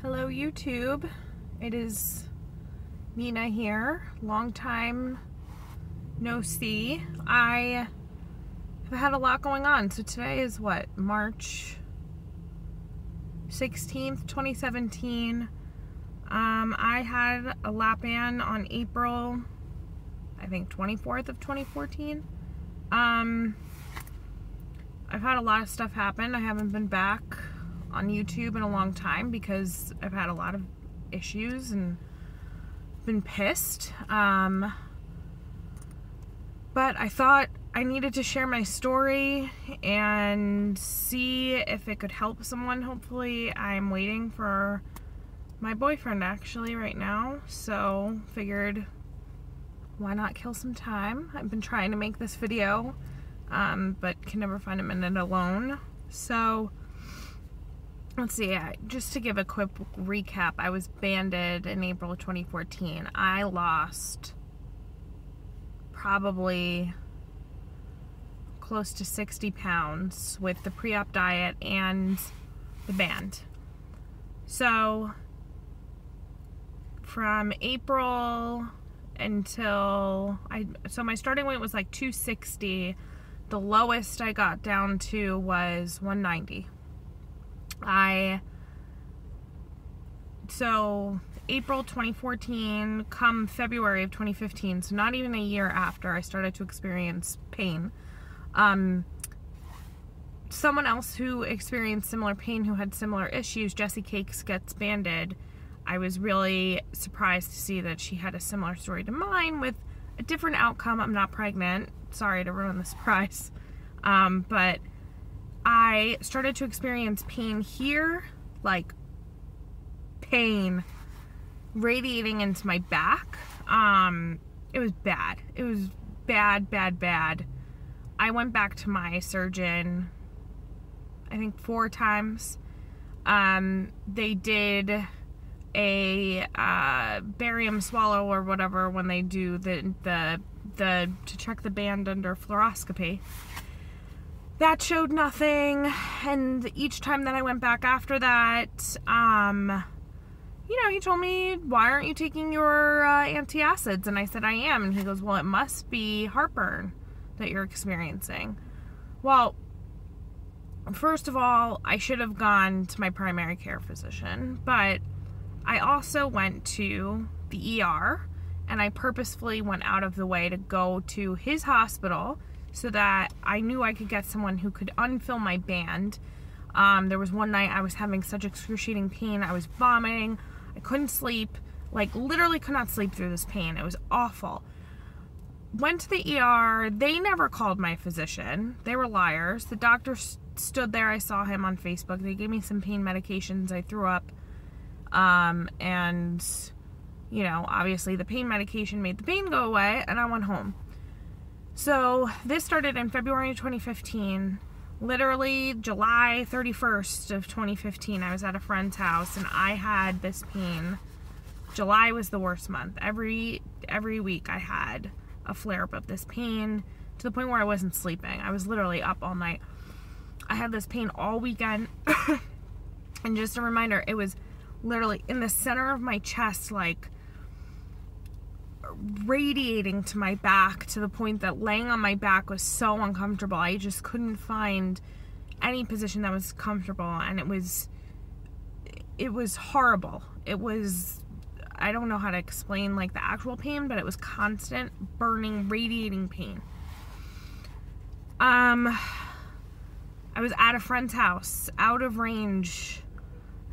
Hello YouTube, it is Nina here. Long time no see. I have had a lot going on. So today is what, March 16th, 2017. I had a lap band on April, I think 24th of 2014. I've had a lot of stuff happen. I haven't been back on YouTube in a long time because I've had a lot of issues and been pissed. But I thought I needed to share my story and see if it could help someone. Hopefully. I'm waiting for my boyfriend actually right now, so figured why not kill some time. I've been trying to make this video, but can never find a minute alone. So let's see, just to give a quick recap, I was banded in April of 2014. I lost probably close to 60 pounds with the pre-op diet and the band. So from April until so my starting weight was like 260. The lowest I got down to was 190. So April 2014, come February of 2015, so not even a year after, I started to experience pain. Someone else who experienced similar pain, who had similar issues, Jessie Cakes, gets banded. I was really surprised to see that she had a similar story to mine with a different outcome. I'm not pregnant. Sorry to ruin the surprise. But I started to experience pain here, like pain radiating into my back. It was bad. It was bad, bad, bad. I went back to my surgeon, I think 4 times. They did a barium swallow or whatever when they do the to check the band under fluoroscopy. That showed nothing, and each time that I went back after that, you know, he told me, why aren't you taking your antacids? And I said, I am. And he goes, well, it must be heartburn that you're experiencing. Well, first of all, I should have gone to my primary care physician, but I also went to the ER, and I purposefully went out of the way to go to his hospital so that I knew I could get someone who could unfill my band. There was one night I was having such excruciating pain. I was vomiting. I couldn't sleep. Like, literally could not sleep through this pain. It was awful. Went to the ER. They never called my physician. They were liars. The doctor stood there. I saw him on Facebook. They gave me some pain medications. I threw up. And, you know, obviously the pain medication made the pain go away, and I went home. So this started in February of 2015. Literally July 31st of 2015, I was at a friend's house and I had this pain. July was the worst month. Every week I had a flare-up of this pain to the point where I wasn't sleeping. I was literally up all night. I had this pain all weekend. And just a reminder, it was literally in the center of my chest, like radiating to my back, to the point that laying on my back was so uncomfortable. I just couldn't find any position that was comfortable, and it was horrible. It was, I don't know how to explain like the actual pain, but it was constant burning, radiating pain. I was at a friend's house, out of range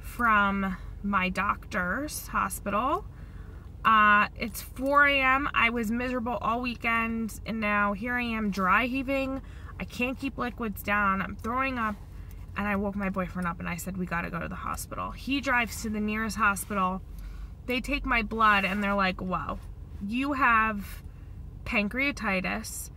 from my doctor's hospital. It's 4 a.m. I was miserable all weekend, and now here I am dry heaving. I can't keep liquids down. I'm throwing up, and I woke my boyfriend up and I said, we gotta go to the hospital. He drives to the nearest hospital. They take my blood and they're like, wow, you have pancreatitis.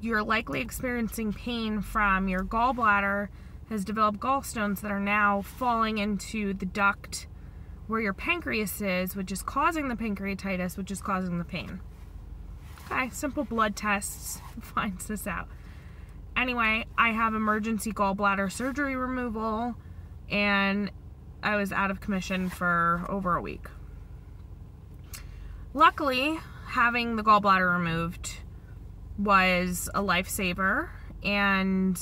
You're likely experiencing pain from your gallbladder has developed gallstones that are now falling into the duct where your pancreas is, which is causing the pancreatitis, which is causing the pain. Okay, simple blood tests finds this out. Anyway, I have emergency gallbladder surgery removal, and I was out of commission for over a week. Luckily, having the gallbladder removed was a lifesaver, and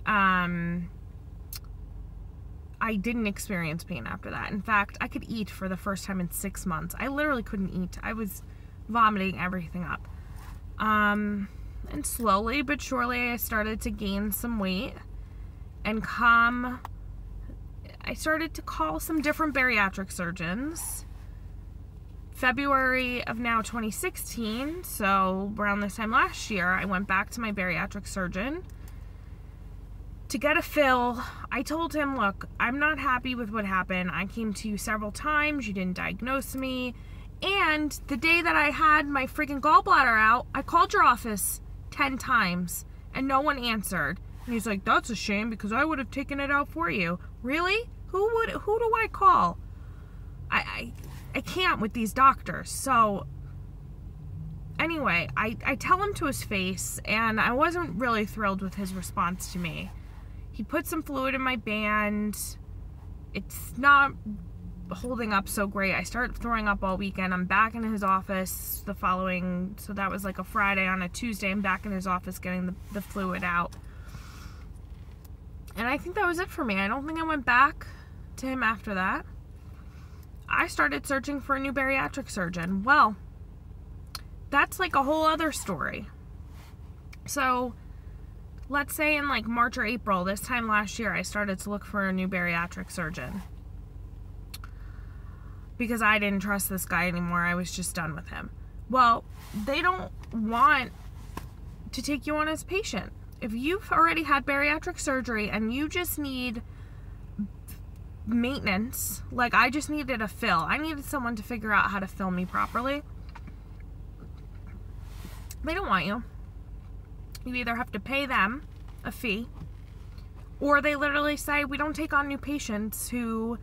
I didn't experience pain after that. In fact, I could eat for the first time in 6 months. I literally couldn't eat. I was vomiting everything up. And slowly but surely I started to gain some weight, and I started to call some different bariatric surgeons. February of now 2016, so around this time last year, I went back to my bariatric surgeon to get a fill. I told him, look, I'm not happy with what happened. I came to you several times. You didn't diagnose me. And the day that I had my freaking gallbladder out, I called your office 10 times and no one answered. And he's like, that's a shame because I would have taken it out for you. Really? Who do I call? I can't with these doctors. So anyway, I tell him to his face, and I wasn't really thrilled with his response to me. He put some fluid in my band. It's not holding up so great. I started throwing up all weekend. I'm back in his office the following, so that was like a Friday. On a Tuesday, I'm back in his office getting the fluid out. And I think that was it for me. I don't think I went back to him after that. I started searching for a new bariatric surgeon. Well, that's like a whole other story. So let's say in like March or April, this time last year, I started to look for a new bariatric surgeon because I didn't trust this guy anymore. I was just done with him. Well, they don't want to take you on as a patient. If you've already had bariatric surgery and you just need maintenance, like I just needed a fill. I needed someone to figure out how to fill me properly. They don't want you. You either have to pay them a fee, or they literally say, we don't take on new patients who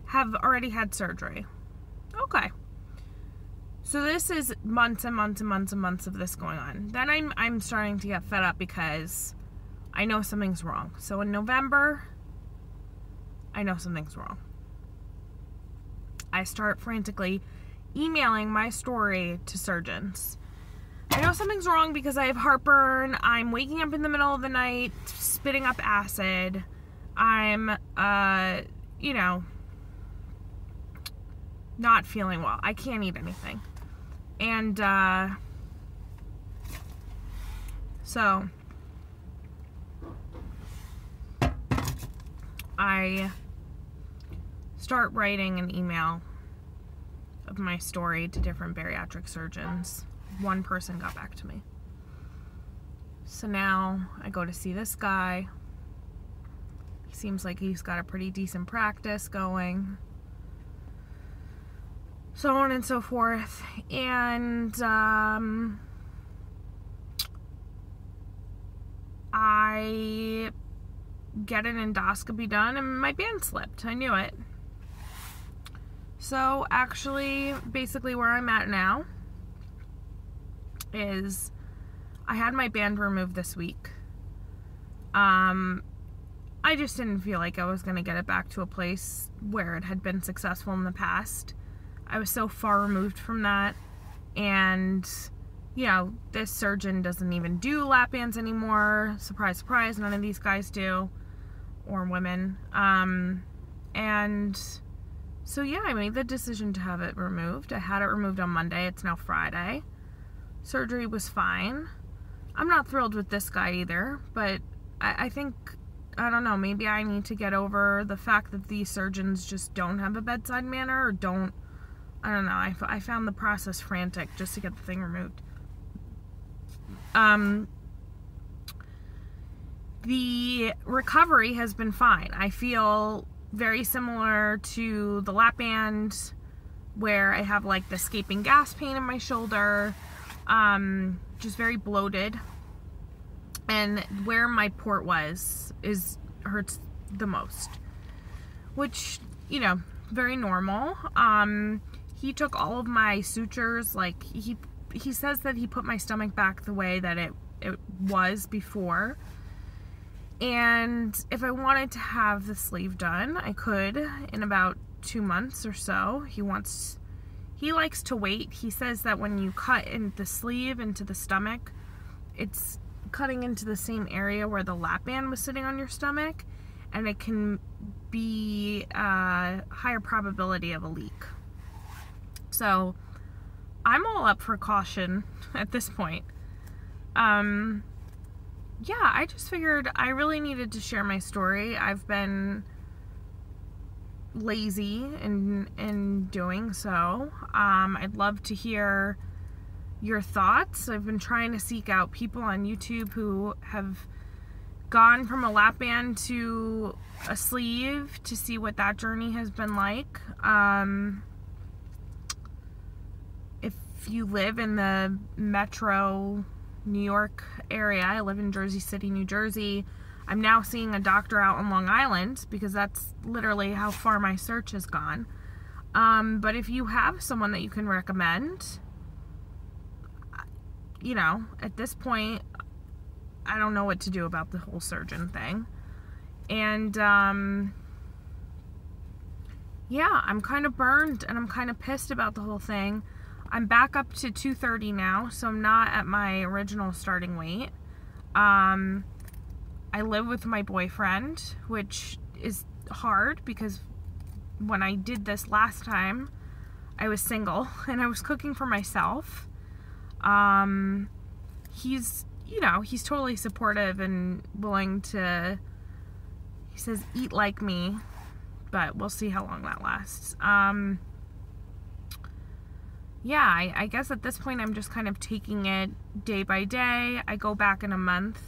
have already had surgery. Okay. So this is months and months and months and months of this going on. Then I'm starting to get fed up because I know something's wrong. So in November, I know something's wrong. I start frantically emailing my story to surgeons. I know something's wrong because I have heartburn. I'm waking up in the middle of the night, spitting up acid. I'm, not feeling well. I can't eat anything. And, so I start writing an email of my story to different bariatric surgeons. One person got back to me. So now I go to see this guy. He seems like he's got a pretty decent practice going. So on and so forth. And I get an endoscopy done and my band slipped. I knew it. So actually, basically where I'm at now is I had my band removed this week. I just didn't feel like I was going to get it back to a place where it had been successful in the past. I was so far removed from that, and this surgeon doesn't even do lap bands anymore. Surprise, surprise, none of these guys do, or women. And so yeah, I made the decision to have it removed. I had it removed on Monday. It's now Friday. Surgery was fine. I'm not thrilled with this guy either, but I think, I don't know, maybe I need to get over the fact that these surgeons just don't have a bedside manner, or don't, I don't know, I found the process frantic just to get the thing removed. The recovery has been fine. I feel very similar to the lap band, where I have like the escaping gas pain in my shoulder, just very bloated, and where my port hurts the most, which, very normal. He took all of my sutures, like he says that he put my stomach back the way that it was before, And if I wanted to have the sleeve done, I could in about 2 months or so. He likes to wait. He says that when you cut in the sleeve into the stomach, it's cutting into the same area where the lap band was sitting on your stomach, and it can be a higher probability of a leak. So I'm all up for caution at this point. Yeah, I just figured I really needed to share my story. I've been lazy in doing so. I'd love to hear your thoughts. I've been trying to seek out people on YouTube who have gone from a lap band to a sleeve to see what that journey has been like. If you live in the metro New York area, I live in Jersey City, New Jersey. I'm now seeing a doctor out on Long Island because that's literally how far my search has gone. But if you have someone that you can recommend, you know, at this point, I don't know what to do about the whole surgeon thing. And, yeah, I'm kind of burned and I'm kind of pissed about the whole thing. I'm back up to 230 now, so I'm not at my original starting weight. I live with my boyfriend, which is hard because when I did this last time, I was single and I was cooking for myself. He's, you know, he's totally supportive and willing to, he says, eat like me, but we'll see how long that lasts. Yeah, I guess at this point I'm just kind of taking it day by day. I go back in a month.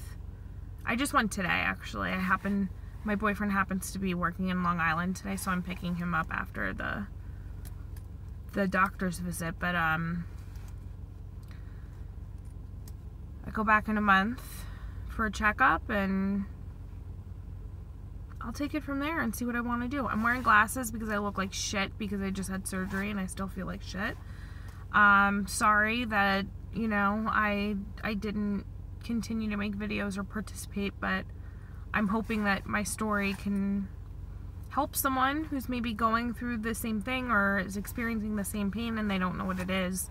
I just went today, actually. My boyfriend happens to be working in Long Island today, so I'm picking him up after the doctor's visit. But I go back in a month for a checkup, and I'll take it from there and see what I want to do. I'm wearing glasses because I look like shit because I just had surgery and I still feel like shit. Sorry that, you know, I didn't continue to make videos or participate, but I'm hoping that my story can help someone who's maybe going through the same thing or is experiencing the same pain and they don't know what it is.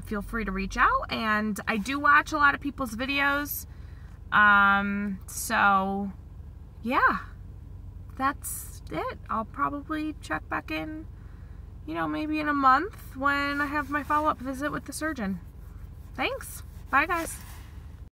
Feel free to reach out, and I do watch a lot of people's videos. So yeah, that's it. I'll probably check back in, you know, maybe in a month when I have my follow-up visit with the surgeon. Thanks. Bye, guys.